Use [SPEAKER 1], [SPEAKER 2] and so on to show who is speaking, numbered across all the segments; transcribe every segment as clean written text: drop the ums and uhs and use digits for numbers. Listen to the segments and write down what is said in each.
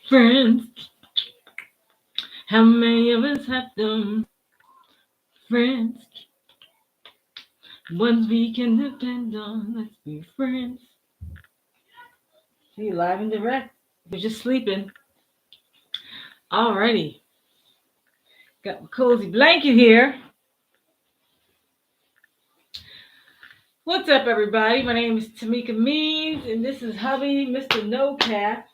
[SPEAKER 1] Friends, how many of us have them? Friends, ones we can depend on. Let's be friends. See, live and direct. We're just sleeping. Alrighty. Got my cozy blanket here. What's up, everybody? My name is Tamika Means, and this is hubby, Mr. No Cap.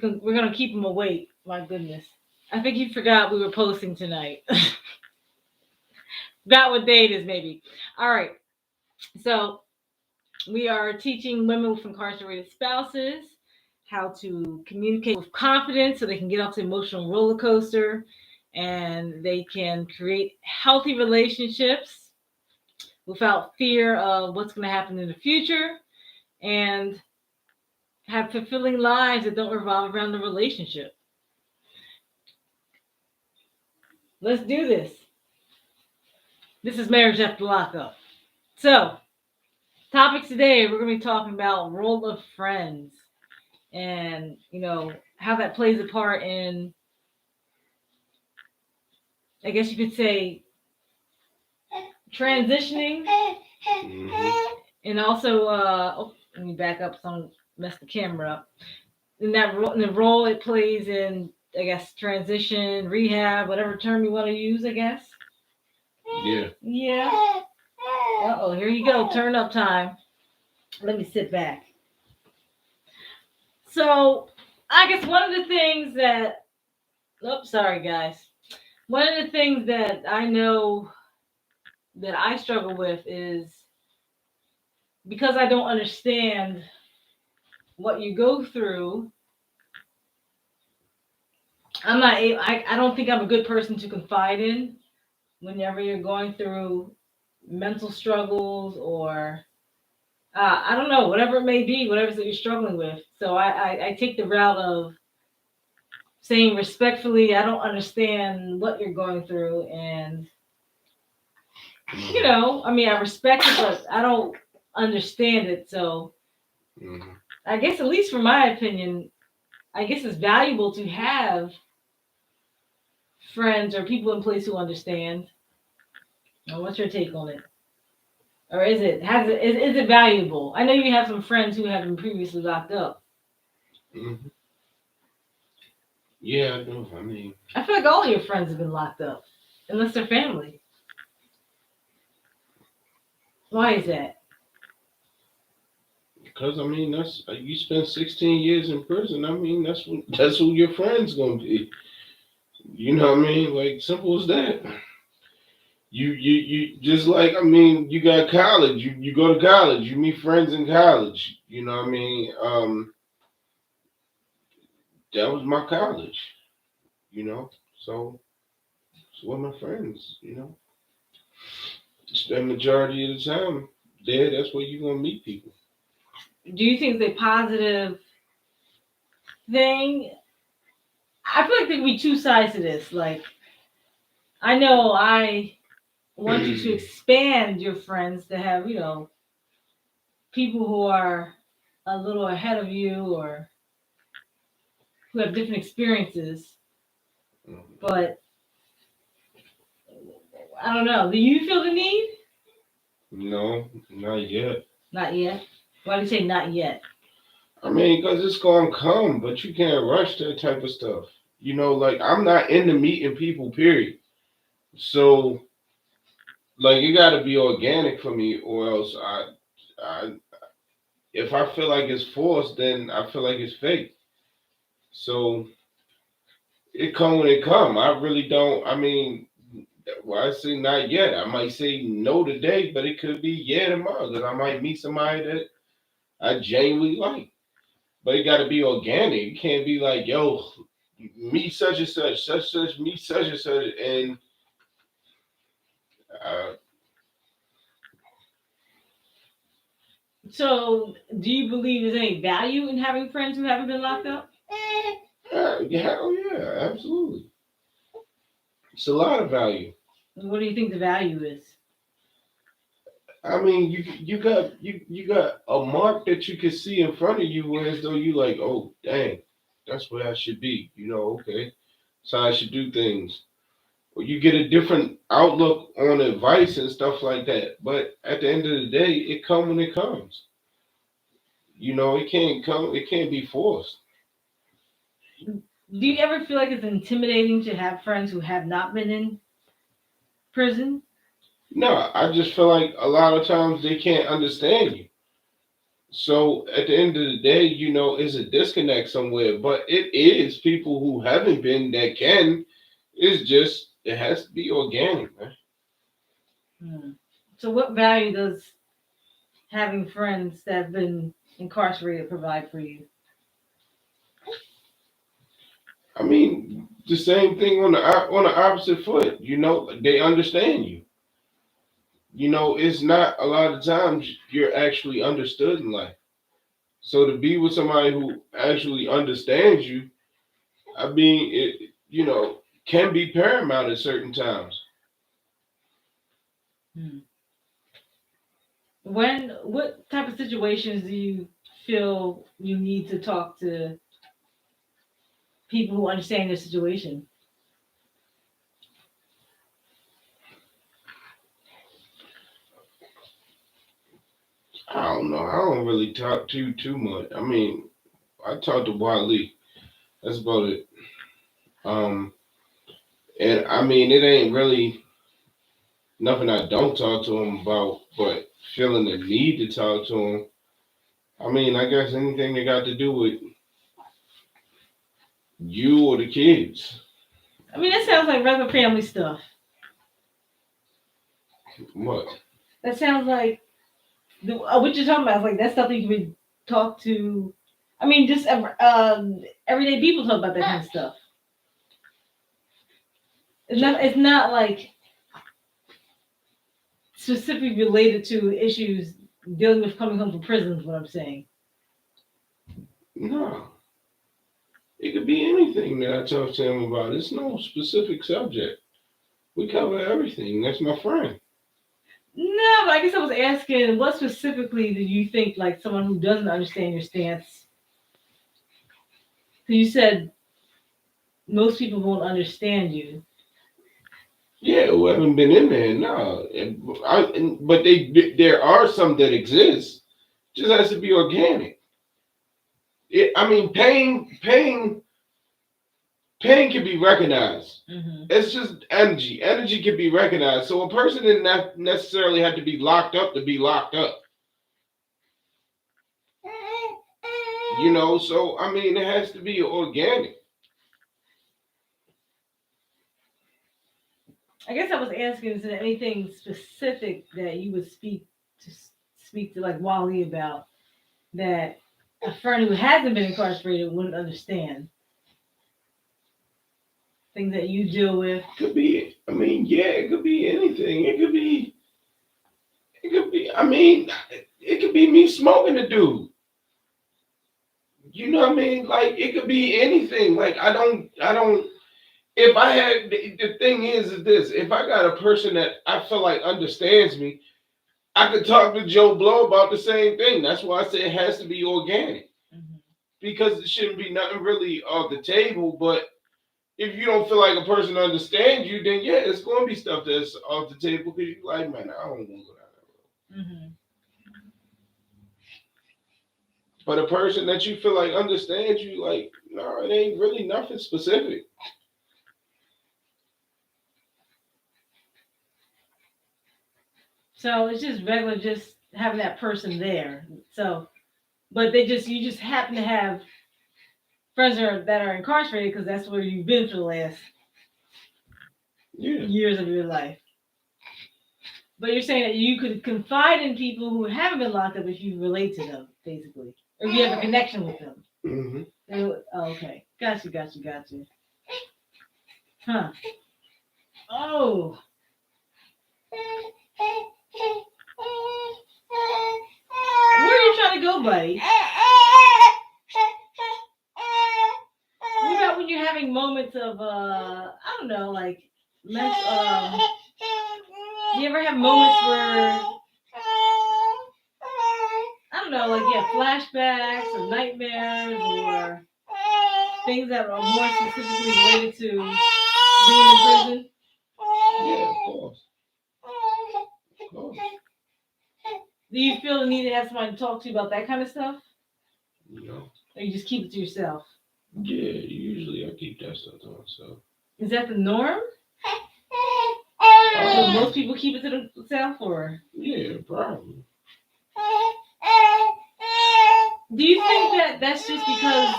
[SPEAKER 1] We're gonna keep him awake. My goodness. I think he forgot we were posting tonight. Forgot what day it is, maybe. All right. So we are teaching women with incarcerated spouses how to communicate with confidence so they can get off the emotional roller coaster and they can create healthy relationships without fear of what's going to happen in the future and have fulfilling lives that don't revolve around the relationship. Let's do this. This is Marriage After Lockup. So, topics today, we're going to be talking about role of friends and, how that plays a part in, I guess you could say, transitioning. Mm-hmm. And also, let me back up so I don't mess the camera up. In the role it plays in, I guess, transition, rehab, whatever term you want to use, I guess.
[SPEAKER 2] Yeah.
[SPEAKER 1] Yeah. Uh-oh, here you go. Turn up time. Let me sit back. So, I guess one of the things that, sorry guys. One of the things that I know that I struggle with is because I don't understand what you go through. I don't think I'm a good person to confide in whenever you're going through mental struggles or I don't know, whatever it may be, whatever that you're struggling with. So I take the route of saying respectfully, I don't understand what you're going through, and I respect it, but I don't understand it. So I guess, at least from my opinion, I guess it's valuable to have friends or people in place who understand. What's your take on it? Or is it valuable? I know you have some friends who have been previously locked up.
[SPEAKER 2] Mm-hmm. Yeah, I do.
[SPEAKER 1] I feel like all your friends have been locked up, unless they're family. Why is that?
[SPEAKER 2] Because that's you spent 16 years in prison. That's who your friends gonna be. You know what I mean? Like, simple as that. You just like, you got college. You go to college. You meet friends in college. You know what I mean? That was my college. You know, so what my friends. Spend majority of the time there. That's where you're gonna meet people.
[SPEAKER 1] Do you think it's a positive thing? I feel like there could be two sides to this. Like, I know I want you to expand your friends to have, people who are a little ahead of you or who have different experiences. But I don't know. Do you feel the need?
[SPEAKER 2] No, not yet.
[SPEAKER 1] Not yet. Why do you say not yet?
[SPEAKER 2] Because it's gonna come, but you can't rush that type of stuff. Like, I'm not into meeting people, period. So, like, it gotta be organic for me, or else I, if I feel like it's forced, then I feel like it's fake. So, it come when it come. I really don't. Well, I say not yet. I might say no today, but it could be yeah tomorrow. Because I might meet somebody that I genuinely like. But it got to be organic. It can't be like, yo, me such and such, me such and such, and uh,
[SPEAKER 1] So, do you believe there's any value in having friends who haven't been locked up?
[SPEAKER 2] yeah, oh yeah, absolutely. It's a lot of value.
[SPEAKER 1] What do you think the value is?
[SPEAKER 2] I mean, you got a mark that you can see in front of you, where as though you like, oh dang, that's where I should be. Okay, so I should do things. Or you get a different outlook on advice and stuff like that. But at the end of the day, it comes when it comes. It can't come. It can't be forced.
[SPEAKER 1] Do you ever feel like it's intimidating to have friends who have not been in prison?
[SPEAKER 2] No, I just feel like a lot of times they can't understand you. So at the end of the day, it's a disconnect somewhere. But it is people who haven't been that can. It's just it has to be organic, man.
[SPEAKER 1] Hmm. So, what value does having friends that have been incarcerated provide for you?
[SPEAKER 2] I mean, the same thing on the opposite foot. They understand you. It's not a lot of times you're actually understood in life. So to be with somebody who actually understands you, I mean, can be paramount at certain times.
[SPEAKER 1] Hmm. What type of situations do you feel you need to talk to people who understand your situation?
[SPEAKER 2] I don't know. I don't really talk to too much. I mean, I talk to Wally. That's about it. Um, and I mean, it ain't really nothing I don't talk to him about, but feeling the need to talk to him. I mean, I guess anything that got to do with you or the kids.
[SPEAKER 1] I mean, that sounds like regular family stuff.
[SPEAKER 2] What?
[SPEAKER 1] That sounds like what you're talking about. Is like that stuff that you can talk to. I mean, just everyday people talk about that kind of stuff. It's not like specifically related to issues dealing with coming home from prison. Is what I'm saying.
[SPEAKER 2] No. It could be anything that I talk to him about. It's no specific subject. We cover everything. That's my friend.
[SPEAKER 1] No, but I guess I was asking, what specifically do you think, like someone who doesn't understand your stance? Because you said most people won't understand you.
[SPEAKER 2] Yeah, who haven't been in there, no. But there are some that exist. Just has to be organic. I mean, pain can be recognized.
[SPEAKER 1] Hmm.
[SPEAKER 2] It's just energy. Energy can be recognized. So a person didn't necessarily have to be locked up to be locked up. So I mean, it has to be organic.
[SPEAKER 1] I guess I was asking, is there anything specific that you would speak to like Wally about that a friend who hasn't been incarcerated wouldn't understand? Things that you deal with.
[SPEAKER 2] Could be. I mean, yeah, it could be anything. It could be. It could be. I mean, it could be me smoking a dude. You know what I mean? Like it could be anything. Like I don't. If I had the thing is this. If I got a person that I feel like understands me, I could talk to Joe Blow about the same thing. That's why I say it has to be organic
[SPEAKER 1] Hmm.
[SPEAKER 2] because it shouldn't be nothing really off the table. But if you don't feel like a person understands you, then yeah, it's going to be stuff that's off the table because you're like, man, I don't want to go down that road.
[SPEAKER 1] Hmm.
[SPEAKER 2] But a person that you feel like understands you, like, no, it ain't really nothing specific.
[SPEAKER 1] So it's just regular, just having that person there. So, but you just happen to have friends that are incarcerated because that's where you've been for the last
[SPEAKER 2] Yeah.
[SPEAKER 1] years of your life. But you're saying that you could confide in people who haven't been locked up if you relate to them, basically, or if you have a connection with them.
[SPEAKER 2] Hmm.
[SPEAKER 1] Okay, got you. Huh? Oh, where are you trying to go, buddy? What about when you're having moments of I don't know, like mental? Do you ever have moments where know, like flashbacks or nightmares or things that are more specifically related to being in prison?
[SPEAKER 2] Yeah, of course. Of course.
[SPEAKER 1] Do you feel the need to have somebody to talk to you about that kind of stuff?
[SPEAKER 2] You know.
[SPEAKER 1] Or you just keep it to yourself?
[SPEAKER 2] Yeah, usually I keep that stuff to myself.
[SPEAKER 1] Is that the norm? So most people keep it to themselves, or?
[SPEAKER 2] Yeah, probably.
[SPEAKER 1] Do you think that that's just because?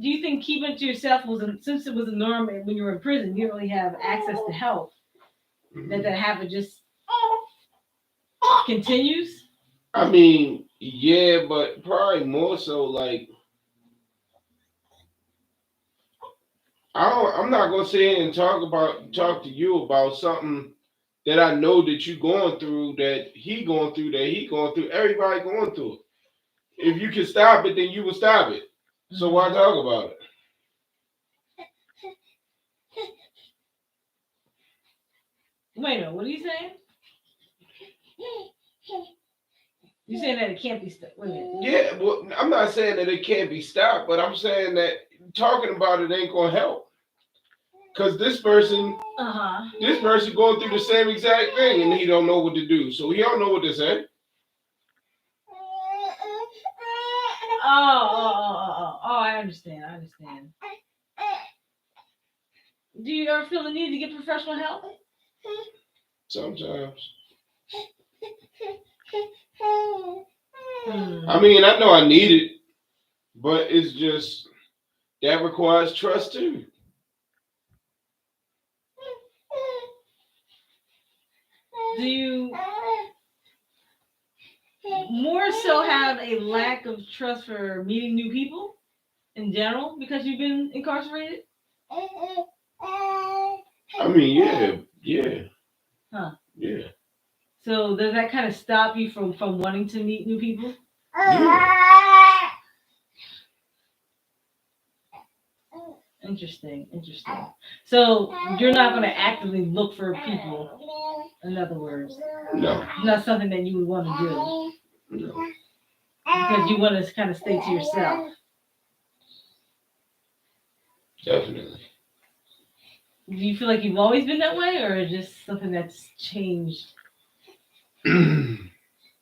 [SPEAKER 1] Do you think keeping it to yourself since it was a norm when you were in prison, you didn't really have access to help?
[SPEAKER 2] Mm-hmm.
[SPEAKER 1] That habit just continues?
[SPEAKER 2] I mean, yeah, but probably more so like I'm not gonna sit here and talk to you about something that I know that you going through, that he going through, everybody going through it. If you can stop it, then you will stop it. So why talk about it?
[SPEAKER 1] Wait a minute, what are you saying? You saying that it can't be stopped? Wait a minute.
[SPEAKER 2] Yeah, well, I'm not saying that it can't be stopped, but I'm saying that talking about it ain't gonna help. Cause this person going through the same exact thing, and he don't know what to do. So he don't know what to say.
[SPEAKER 1] I understand. Do you ever feel the need to get professional help?
[SPEAKER 2] Sometimes. I mean, I know I need it, but it's just that requires trust too.
[SPEAKER 1] Do you more so have a lack of trust for meeting new people in general because you've been incarcerated?
[SPEAKER 2] I mean, yeah.
[SPEAKER 1] Huh.
[SPEAKER 2] Yeah.
[SPEAKER 1] So does that kind of stop you from wanting to meet new people?
[SPEAKER 2] Yeah.
[SPEAKER 1] Interesting. So you're not going to actively look for people, in other words.
[SPEAKER 2] No.
[SPEAKER 1] Not something that you would want to do.
[SPEAKER 2] No.
[SPEAKER 1] Because you want to kind of stay to yourself.
[SPEAKER 2] Definitely.
[SPEAKER 1] Do you feel like you've always been that way, or is just something that's changed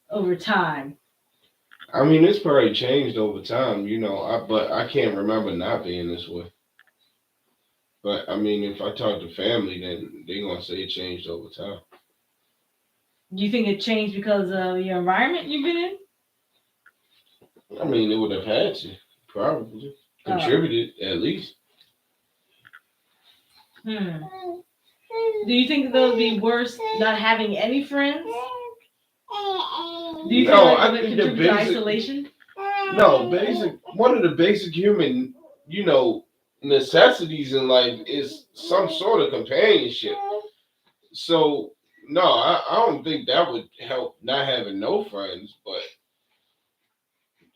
[SPEAKER 1] over time?
[SPEAKER 2] I mean, it's probably changed over time, but I can't remember not being this way. But I mean, if I talk to family, then they're gonna say it changed over time.
[SPEAKER 1] Do you think it changed because of your environment you've been in?
[SPEAKER 2] I mean, it would have had to probably contributed at least.
[SPEAKER 1] Do you think it would be worse not having any friends? Do you feel like it would contribute to isolation?
[SPEAKER 2] No, one of the basic human, necessities in life is some sort of companionship. So no, I don't think that would help not having no friends, but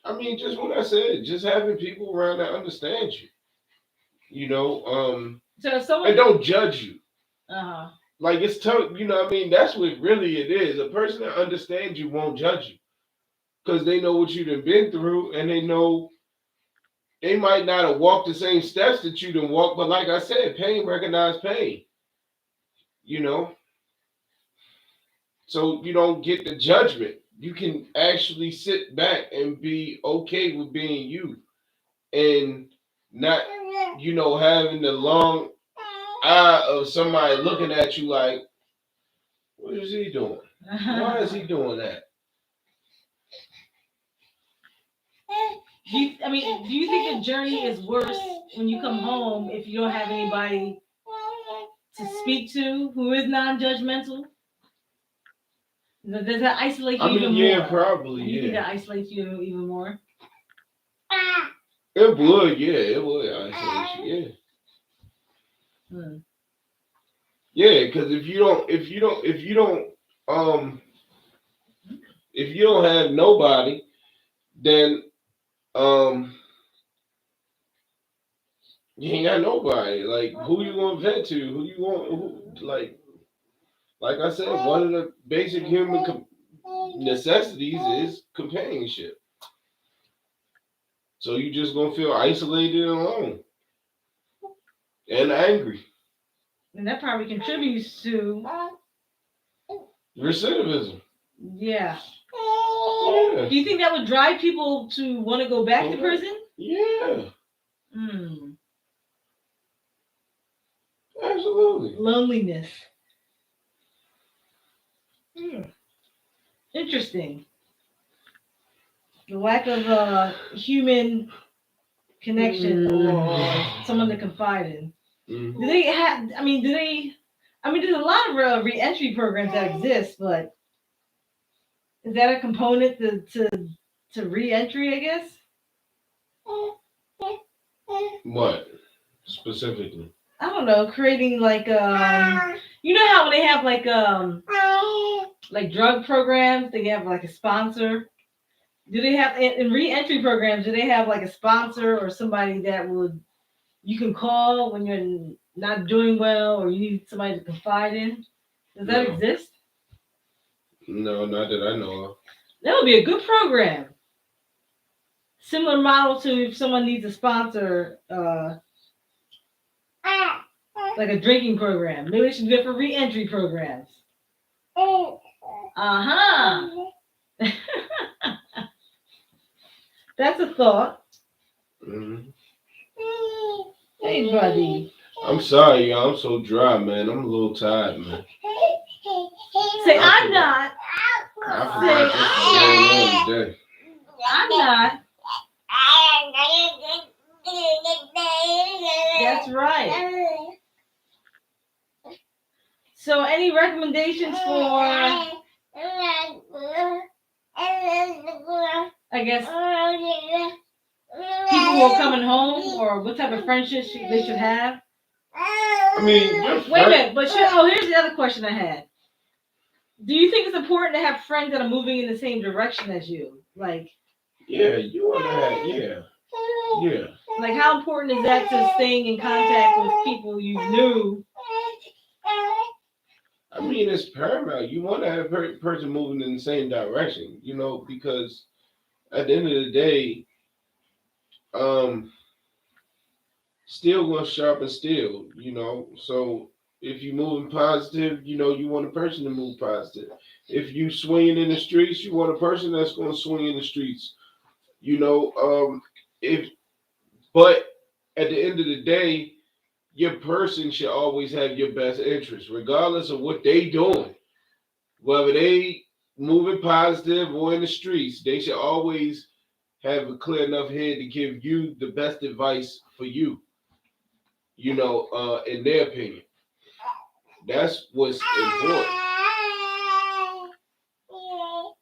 [SPEAKER 2] I mean just what I said, just having people around that understand you.
[SPEAKER 1] So if someone
[SPEAKER 2] and don't judge you.
[SPEAKER 1] Uh-huh.
[SPEAKER 2] Like it's tough, what I mean? That's what really it is. A person that understands you won't judge you. Because they know what you've been through, and they know they might not have walked the same steps that you done walked, but like I said, pain recognize pain. So you don't get the judgment. You can actually sit back and be okay with being you, and not, having the long eye of somebody looking at you like, what is he doing? Why is he doing that?
[SPEAKER 1] Do you think the journey is worse when you come home if you don't have anybody to speak to who is non-judgmental? Does that isolate you even more?
[SPEAKER 2] Yeah, probably,
[SPEAKER 1] you think that isolates you even more?
[SPEAKER 2] It would, yeah, it would isolate you, yeah. Yeah, because if you don't have nobody, then you ain't got nobody. Like, who you gonna vent to? Who you want? Like I said, one of the basic human necessities is companionship. So you just gonna feel isolated and alone and angry.
[SPEAKER 1] And that probably contributes to
[SPEAKER 2] Recidivism.
[SPEAKER 1] yeah.
[SPEAKER 2] Yeah.
[SPEAKER 1] Do you think that would drive people to want to go back to prison?
[SPEAKER 2] Yeah.
[SPEAKER 1] Hmm.
[SPEAKER 2] Absolutely.
[SPEAKER 1] Loneliness. Hmm. Interesting. The lack of human connection or someone to confide in.
[SPEAKER 2] Mm-hmm.
[SPEAKER 1] Do they have? I mean, do they? I mean, there's a lot of re-entry programs that exist, but is that a component to re-entry? I guess.
[SPEAKER 2] What specifically?
[SPEAKER 1] I don't know. Creating like you know how when they have like drug programs, they have like a sponsor. Do they have in re-entry programs? Do they have like a sponsor or somebody that would you can call when you're not doing well or you need somebody to confide in? Does that
[SPEAKER 2] No.
[SPEAKER 1] exist?
[SPEAKER 2] No, not that I know of.
[SPEAKER 1] That would be a good program. Similar model to if someone needs a sponsor, like a drinking program. Maybe they should do it for re-entry programs. Uh-huh. That's a thought.
[SPEAKER 2] Mm-hmm.
[SPEAKER 1] Hey, buddy.
[SPEAKER 2] I'm sorry, y'all. I'm so dry, man. I'm a little tired, man.
[SPEAKER 1] Say, I'm not.
[SPEAKER 2] I forgot this was going on today.
[SPEAKER 1] I'm not. That's right. So, any recommendations for, I guess, people who are coming home or what type of friendships they should have?
[SPEAKER 2] I mean,
[SPEAKER 1] wait a minute. But here's the other question I had. Do you think it's important to have friends that are moving in the same direction as you? Like,
[SPEAKER 2] yeah, you want to have, yeah.
[SPEAKER 1] Like, how important is that to staying in contact with people you knew?
[SPEAKER 2] I mean, it's paramount. You want to have a person moving in the same direction, because at the end of the day, steel gonna sharpen steel, So if you moving positive, you want a person to move positive. If you swinging in the streets, you want a person that's gonna swing in the streets. If but at the end of the day, your person should always have your best interest, regardless of what they doing. Whether they moving positive or in the streets, they should always have a clear enough head to give you the best advice for you. In their opinion, that's what's important.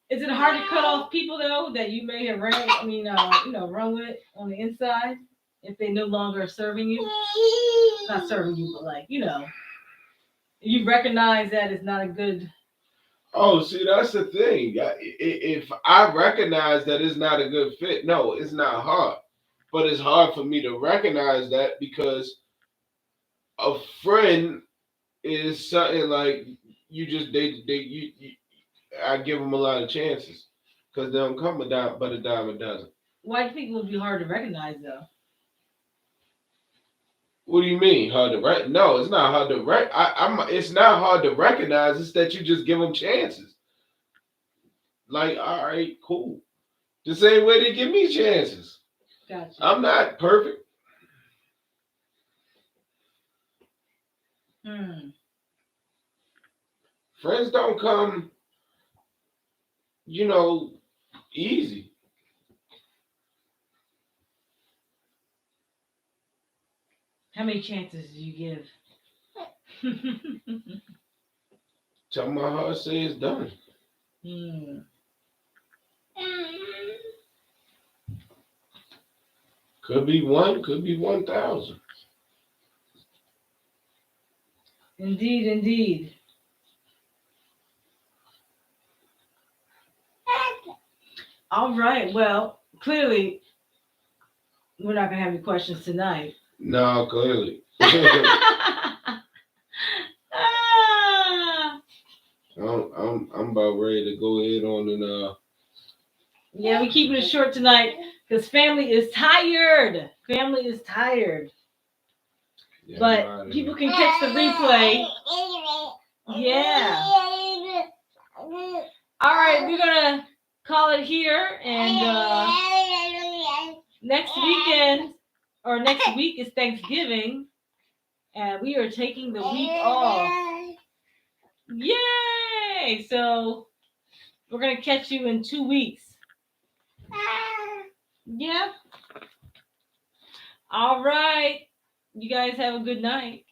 [SPEAKER 1] Is it hard to cut off people though that you may have run with on the inside if they no longer are serving you? Not serving you, but you recognize that it's not a good.
[SPEAKER 2] Oh, see, that's the thing. If I recognize that it's not a good fit, no, it's not hard. But it's hard for me to recognize that because a friend is something like you just I give them a lot of chances because they don't come but a dime a dozen.
[SPEAKER 1] Why do you think it would be hard to recognize though?
[SPEAKER 2] What do you mean hard to rec? No, it's not hard to rec. It's not hard to recognize. It's that you just give them chances. Like, all right, cool. The same way they give me chances.
[SPEAKER 1] Gotcha.
[SPEAKER 2] I'm not perfect. Friends don't come, easy.
[SPEAKER 1] How many chances do you give?
[SPEAKER 2] Tell my heart say it's done. Could be one, could be 1,000.
[SPEAKER 1] Indeed, indeed. All right. Well, clearly, we're not gonna have any questions tonight.
[SPEAKER 2] No, clearly. I'm about ready to go ahead on and
[SPEAKER 1] Yeah, we're keeping it short tonight. Because family is tired. Family is tired.
[SPEAKER 2] Yeah,
[SPEAKER 1] But people can catch the replay. Yeah. All right, we're gonna call it here, and next weekend or next week is Thanksgiving, and we are taking the week off. Yay! So we're gonna catch you in 2 weeks. Yeah. All right. You guys have a good night.